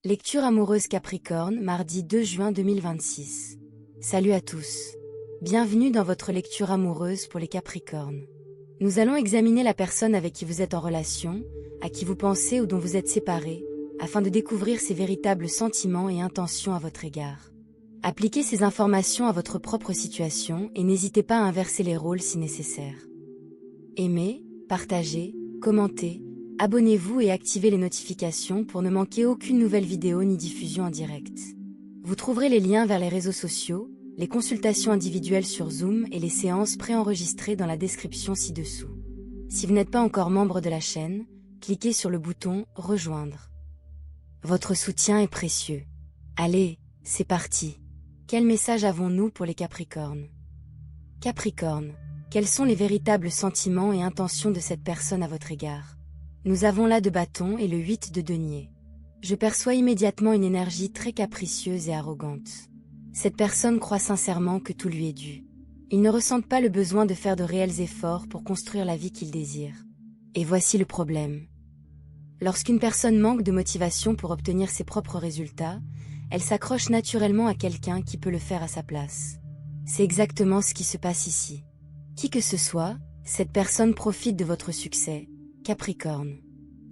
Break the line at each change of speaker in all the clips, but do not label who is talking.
Lecture amoureuse Capricorne, mardi 2 juin 2026. Salut à tous. Bienvenue dans votre lecture amoureuse pour les Capricornes. Nous allons examiner la personne avec qui vous êtes en relation, à qui vous pensez ou dont vous êtes séparés, afin de découvrir ses véritables sentiments et intentions à votre égard. Appliquez ces informations à votre propre situation et n'hésitez pas à inverser les rôles si nécessaire. Aimez, partagez, commentez, abonnez-vous et activez les notifications pour ne manquer aucune nouvelle vidéo ni diffusion en direct. Vous trouverez les liens vers les réseaux sociaux, les consultations individuelles sur Zoom et les séances préenregistrées dans la description ci-dessous. Si vous n'êtes pas encore membre de la chaîne, cliquez sur le bouton « Rejoindre ». Votre soutien est précieux. Allez, c'est parti. Quel message avons-nous pour les Capricornes? Capricorne, quels sont les véritables sentiments et intentions de cette personne à votre égard? Nous avons l'As de bâton et le 8 de denier. Je perçois immédiatement une énergie très capricieuse et arrogante. Cette personne croit sincèrement que tout lui est dû. Ils ne ressentent pas le besoin de faire de réels efforts pour construire la vie qu'ils désirent. Et voici le problème. Lorsqu'une personne manque de motivation pour obtenir ses propres résultats, elle s'accroche naturellement à quelqu'un qui peut le faire à sa place. C'est exactement ce qui se passe ici. Qui que ce soit, cette personne profite de votre succès, Capricorne.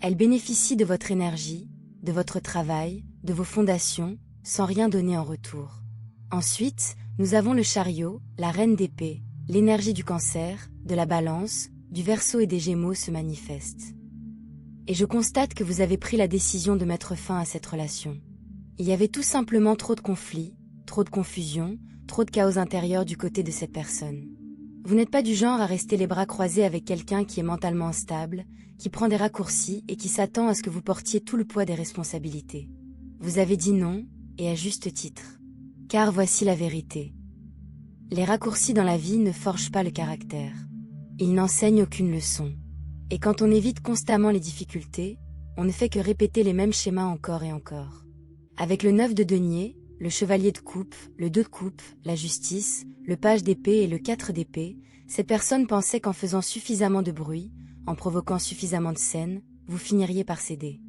Elle bénéficie de votre énergie, de votre travail, de vos fondations, sans rien donner en retour. Ensuite, nous avons le chariot, la reine d'épée, l'énergie du Cancer, de la Balance, du Verseau et des Gémeaux se manifeste. Et je constate que vous avez pris la décision de mettre fin à cette relation. Il y avait tout simplement trop de conflits, trop de confusion, trop de chaos intérieur du côté de cette personne. Vous n'êtes pas du genre à rester les bras croisés avec quelqu'un qui est mentalement instable, qui prend des raccourcis et qui s'attend à ce que vous portiez tout le poids des responsabilités. Vous avez dit non, et à juste titre. Car voici la vérité. Les raccourcis dans la vie ne forgent pas le caractère. Ils n'enseignent aucune leçon. Et quand on évite constamment les difficultés, on ne fait que répéter les mêmes schémas encore et encore. Avec le 9 de denier, le chevalier de coupe, le 2 de coupe, la justice, le page d'épée et le 4 d'épée, cette personne pensait qu'en faisant suffisamment de bruit, en provoquant suffisamment de scènes, vous finiriez par céder.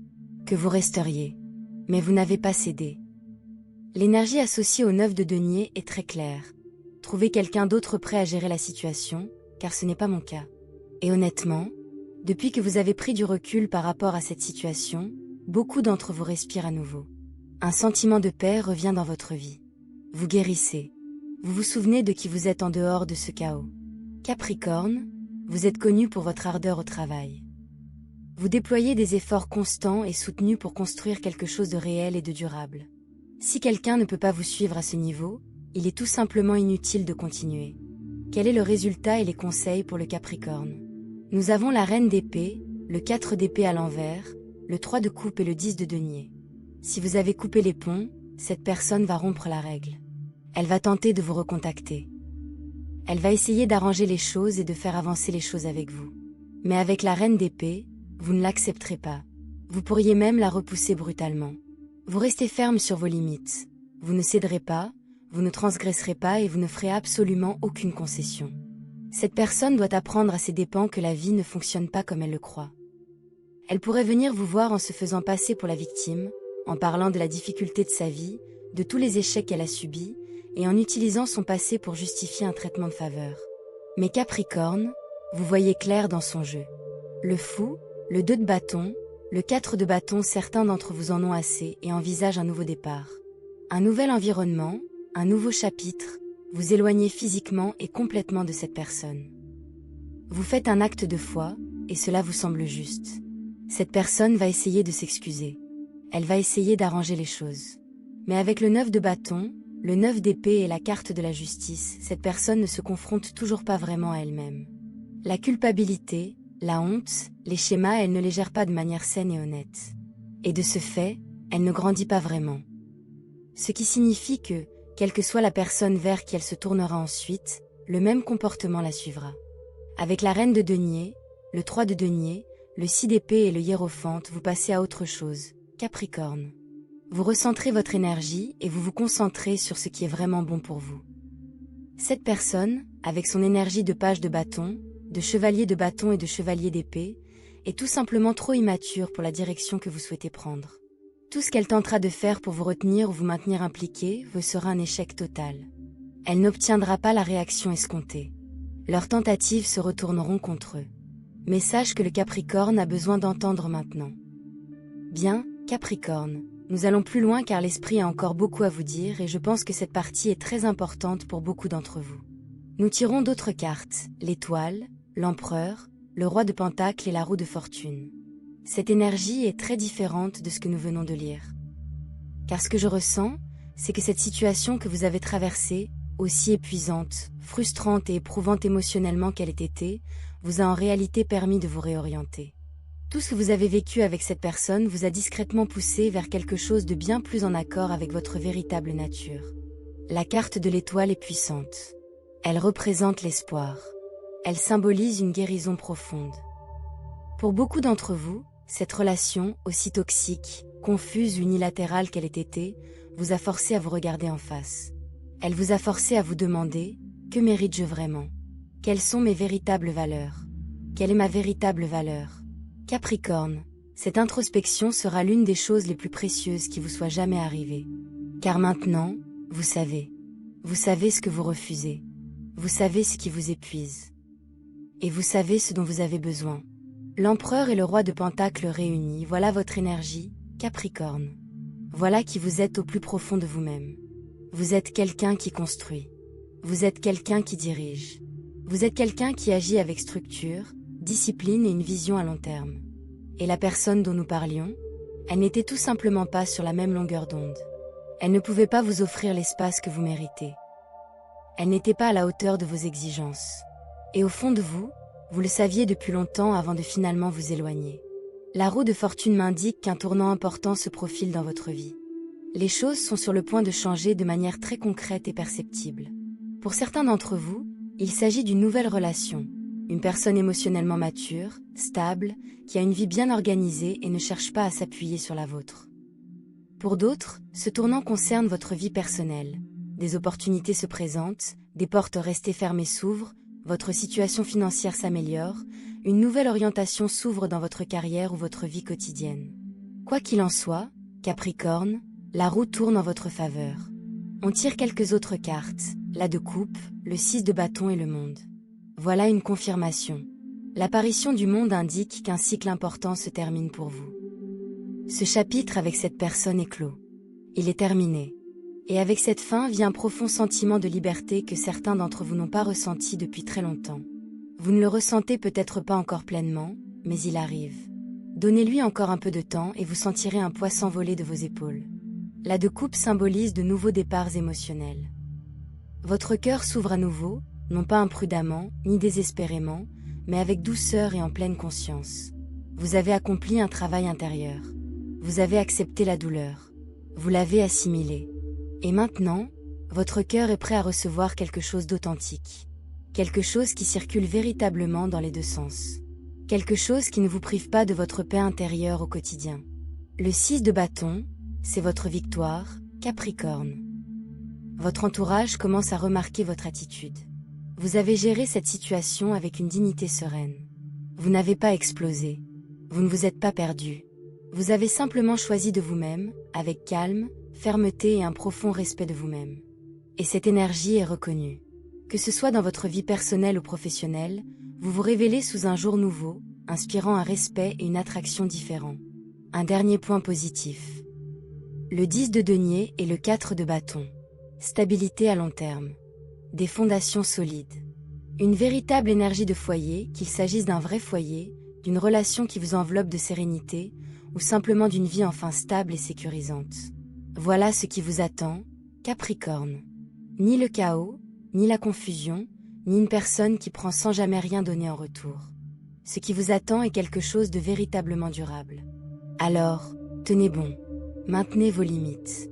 Que vous resteriez. Mais vous n'avez pas cédé. L'énergie associée au 9 de denier est très claire. Trouvez quelqu'un d'autre prêt à gérer la situation, car ce n'est pas mon cas. Et honnêtement, depuis que vous avez pris du recul par rapport à cette situation, beaucoup d'entre vous respirent à nouveau. Un sentiment de paix revient dans votre vie. Vous guérissez. Vous vous souvenez de qui vous êtes en dehors de ce chaos. Capricorne, vous êtes connu pour votre ardeur au travail. Vous déployez des efforts constants et soutenus pour construire quelque chose de réel et de durable. Si quelqu'un ne peut pas vous suivre à ce niveau, il est tout simplement inutile de continuer. Quel est le résultat et les conseils pour le Capricorne? Nous avons la reine d'épée, le 4 d'épée à l'envers, le 3 de coupe et le 10 de denier. Si vous avez coupé les ponts, cette personne va rompre la règle. Elle va tenter de vous recontacter. Elle va essayer d'arranger les choses et de faire avancer les choses avec vous. Mais avec la reine d'épée, vous ne l'accepterez pas. Vous pourriez même la repousser brutalement. Vous restez ferme sur vos limites. Vous ne céderez pas, vous ne transgresserez pas et vous ne ferez absolument aucune concession. Cette personne doit apprendre à ses dépens que la vie ne fonctionne pas comme elle le croit. Elle pourrait venir vous voir en se faisant passer pour la victime, en parlant de la difficulté de sa vie, de tous les échecs qu'elle a subis, et en utilisant son passé pour justifier un traitement de faveur. Mais Capricorne, vous voyez clair dans son jeu. Le fou, le 2 de bâton, le 4 de bâton, certains d'entre vous en ont assez et envisagent un nouveau départ. Un nouvel environnement, un nouveau chapitre, vous éloignez physiquement et complètement de cette personne. Vous faites un acte de foi, et cela vous semble juste. Cette personne va essayer de s'excuser. Elle va essayer d'arranger les choses. Mais avec le 9 de bâton, le 9 d'épée et la carte de la justice, cette personne ne se confronte toujours pas vraiment à elle-même. La culpabilité, la honte, les schémas, elle ne les gère pas de manière saine et honnête. Et de ce fait, elle ne grandit pas vraiment. Ce qui signifie que, quelle que soit la personne vers qui elle se tournera ensuite, le même comportement la suivra. Avec la reine de denier, le 3 de denier, le 6 d'épée et le hiérophante, vous passez à autre chose. Capricorne. Vous recentrez votre énergie et vous vous concentrez sur ce qui est vraiment bon pour vous. Cette personne, avec son énergie de page de bâton, de chevalier de bâton et de chevalier d'épée, est tout simplement trop immature pour la direction que vous souhaitez prendre. Tout ce qu'elle tentera de faire pour vous retenir ou vous maintenir impliqué vous sera un échec total. Elle n'obtiendra pas la réaction escomptée. Leurs tentatives se retourneront contre eux. Message que le Capricorne a besoin d'entendre maintenant. Bien, Capricorne, nous allons plus loin car l'esprit a encore beaucoup à vous dire et je pense que cette partie est très importante pour beaucoup d'entre vous. Nous tirons d'autres cartes, l'étoile, l'empereur, le roi de Pentacle et la roue de fortune. Cette énergie est très différente de ce que nous venons de lire. Car ce que je ressens, c'est que cette situation que vous avez traversée, aussi épuisante, frustrante et éprouvante émotionnellement qu'elle ait été, vous a en réalité permis de vous réorienter. Tout ce que vous avez vécu avec cette personne vous a discrètement poussé vers quelque chose de bien plus en accord avec votre véritable nature. La carte de l'étoile est puissante. Elle représente l'espoir. Elle symbolise une guérison profonde. Pour beaucoup d'entre vous, cette relation, aussi toxique, confuse ou unilatérale qu'elle ait été, vous a forcé à vous regarder en face. Elle vous a forcé à vous demander « Que mérite-je vraiment ? Quelles sont mes véritables valeurs ? Quelle est ma véritable valeur ?» Capricorne, cette introspection sera l'une des choses les plus précieuses qui vous soit jamais arrivée. Car maintenant, vous savez. Vous savez ce que vous refusez. Vous savez ce qui vous épuise. Et vous savez ce dont vous avez besoin. L'empereur et le roi de Pentacle réunis, voilà votre énergie, Capricorne. Voilà qui vous êtes au plus profond de vous-même. Vous êtes quelqu'un qui construit. Vous êtes quelqu'un qui dirige. Vous êtes quelqu'un qui agit avec structure, discipline et une vision à long terme. Et la personne dont nous parlions, elle n'était tout simplement pas sur la même longueur d'onde. Elle ne pouvait pas vous offrir l'espace que vous méritez. Elle n'était pas à la hauteur de vos exigences. Et au fond de vous, vous le saviez depuis longtemps avant de finalement vous éloigner. La roue de fortune m'indique qu'un tournant important se profile dans votre vie. Les choses sont sur le point de changer de manière très concrète et perceptible. Pour certains d'entre vous, il s'agit d'une nouvelle relation. Une personne émotionnellement mature, stable, qui a une vie bien organisée et ne cherche pas à s'appuyer sur la vôtre. Pour d'autres, ce tournant concerne votre vie personnelle. Des opportunités se présentent, des portes restées fermées s'ouvrent, votre situation financière s'améliore, une nouvelle orientation s'ouvre dans votre carrière ou votre vie quotidienne. Quoi qu'il en soit, Capricorne, la roue tourne en votre faveur. On tire quelques autres cartes, la de coupe, le 6 de bâton et le monde. Voilà une confirmation. L'apparition du monde indique qu'un cycle important se termine pour vous. Ce chapitre avec cette personne est clos. Il est terminé. Et avec cette fin vient un profond sentiment de liberté que certains d'entre vous n'ont pas ressenti depuis très longtemps. Vous ne le ressentez peut-être pas encore pleinement, mais il arrive. Donnez-lui encore un peu de temps et vous sentirez un poids s'envoler de vos épaules. La de coupe symbolise de nouveaux départs émotionnels. Votre cœur s'ouvre à nouveau, non pas imprudemment, ni désespérément, mais avec douceur et en pleine conscience. Vous avez accompli un travail intérieur. Vous avez accepté la douleur. Vous l'avez assimilée. Et maintenant, votre cœur est prêt à recevoir quelque chose d'authentique. Quelque chose qui circule véritablement dans les deux sens. Quelque chose qui ne vous prive pas de votre paix intérieure au quotidien. Le 6 de bâton, c'est votre victoire, Capricorne. Votre entourage commence à remarquer votre attitude. Vous avez géré cette situation avec une dignité sereine. Vous n'avez pas explosé. Vous ne vous êtes pas perdu. Vous avez simplement choisi de vous-même, avec calme, fermeté et un profond respect de vous-même. Et cette énergie est reconnue. Que ce soit dans votre vie personnelle ou professionnelle, vous vous révélez sous un jour nouveau, inspirant un respect et une attraction différents. Un dernier point positif. Le 10 de denier et le 4 de bâton. Stabilité à long terme. Des fondations solides. Une véritable énergie de foyer, qu'il s'agisse d'un vrai foyer, d'une relation qui vous enveloppe de sérénité, ou simplement d'une vie enfin stable et sécurisante. Voilà ce qui vous attend, Capricorne. Ni le chaos, ni la confusion, ni une personne qui prend sans jamais rien donner en retour. Ce qui vous attend est quelque chose de véritablement durable. Alors, tenez bon. Maintenez vos limites.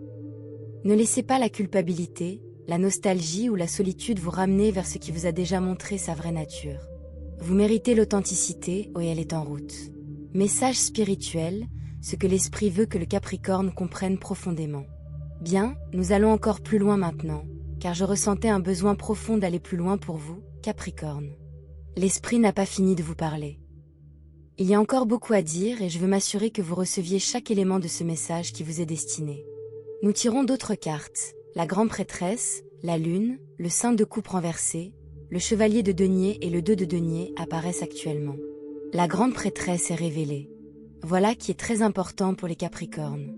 Ne laissez pas la culpabilité, la nostalgie ou la solitude vous ramener vers ce qui vous a déjà montré sa vraie nature. Vous méritez l'authenticité, et elle est en route. Message spirituel, ce que l'esprit veut que le Capricorne comprenne profondément. Bien, nous allons encore plus loin maintenant, car je ressentais un besoin profond d'aller plus loin pour vous, Capricorne. L'esprit n'a pas fini de vous parler. Il y a encore beaucoup à dire et je veux m'assurer que vous receviez chaque élément de ce message qui vous est destiné. Nous tirons d'autres cartes, la grande prêtresse, la lune, le 5 de coupe renversé, le chevalier de denier et le 2 de denier apparaissent actuellement. La grande prêtresse est révélée. Voilà qui est très important pour les Capricornes.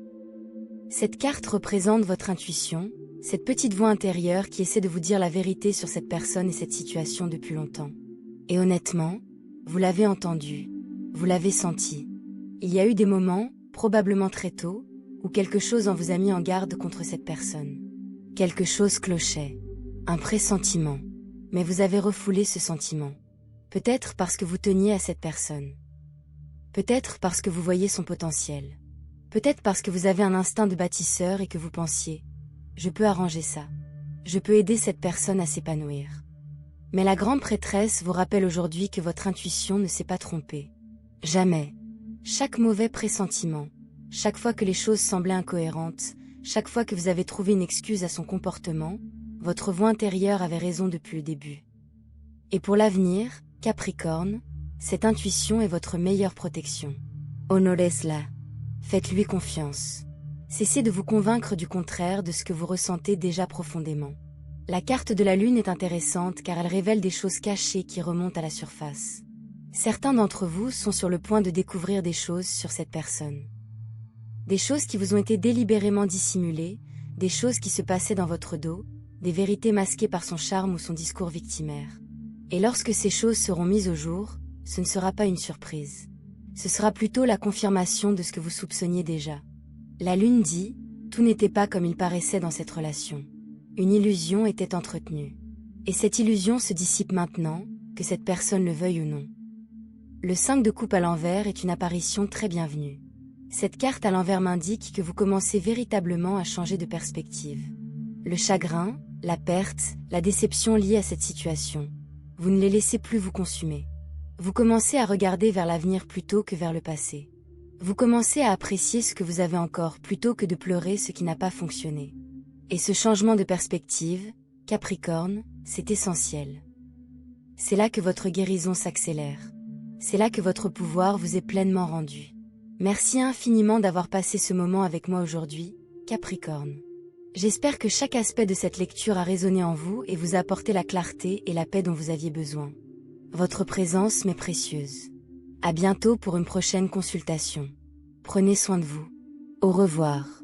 Cette carte représente votre intuition, cette petite voix intérieure qui essaie de vous dire la vérité sur cette personne et cette situation depuis longtemps. Et honnêtement, vous l'avez entendu, vous l'avez senti. Il y a eu des moments, probablement très tôt, où quelque chose en vous a mis en garde contre cette personne. Quelque chose clochait, un pressentiment. Mais vous avez refoulé ce sentiment. Peut-être parce que vous teniez à cette personne. Peut-être parce que vous voyez son potentiel. Peut-être parce que vous avez un instinct de bâtisseur et que vous pensiez « Je peux arranger ça. Je peux aider cette personne à s'épanouir. » Mais la grande prêtresse vous rappelle aujourd'hui que votre intuition ne s'est pas trompée. Jamais. Chaque mauvais pressentiment, chaque fois que les choses semblaient incohérentes, chaque fois que vous avez trouvé une excuse à son comportement, votre voix intérieure avait raison depuis le début. Et pour l'avenir, Capricorne, cette intuition est votre meilleure protection. Honorez-la. Faites-lui confiance. Cessez de vous convaincre du contraire de ce que vous ressentez déjà profondément. La carte de la lune est intéressante car elle révèle des choses cachées qui remontent à la surface. Certains d'entre vous sont sur le point de découvrir des choses sur cette personne. Des choses qui vous ont été délibérément dissimulées, des choses qui se passaient dans votre dos, des vérités masquées par son charme ou son discours victimaire. Et lorsque ces choses seront mises au jour, ce ne sera pas une surprise. Ce sera plutôt la confirmation de ce que vous soupçonniez déjà. La lune dit, tout n'était pas comme il paraissait dans cette relation. Une illusion était entretenue. Et cette illusion se dissipe maintenant, que cette personne le veuille ou non. Le 5 de coupe à l'envers est une apparition très bienvenue. Cette carte à l'envers m'indique que vous commencez véritablement à changer de perspective. Le chagrin, la perte, la déception liée à cette situation. Vous ne les laissez plus vous consumer. Vous commencez à regarder vers l'avenir plutôt que vers le passé. Vous commencez à apprécier ce que vous avez encore plutôt que de pleurer ce qui n'a pas fonctionné. Et ce changement de perspective, Capricorne, c'est essentiel. C'est là que votre guérison s'accélère. C'est là que votre pouvoir vous est pleinement rendu. Merci infiniment d'avoir passé ce moment avec moi aujourd'hui, Capricorne. J'espère que chaque aspect de cette lecture a résonné en vous et vous a apporté la clarté et la paix dont vous aviez besoin. Votre présence m'est précieuse. À bientôt pour une prochaine consultation. Prenez soin de vous. Au revoir.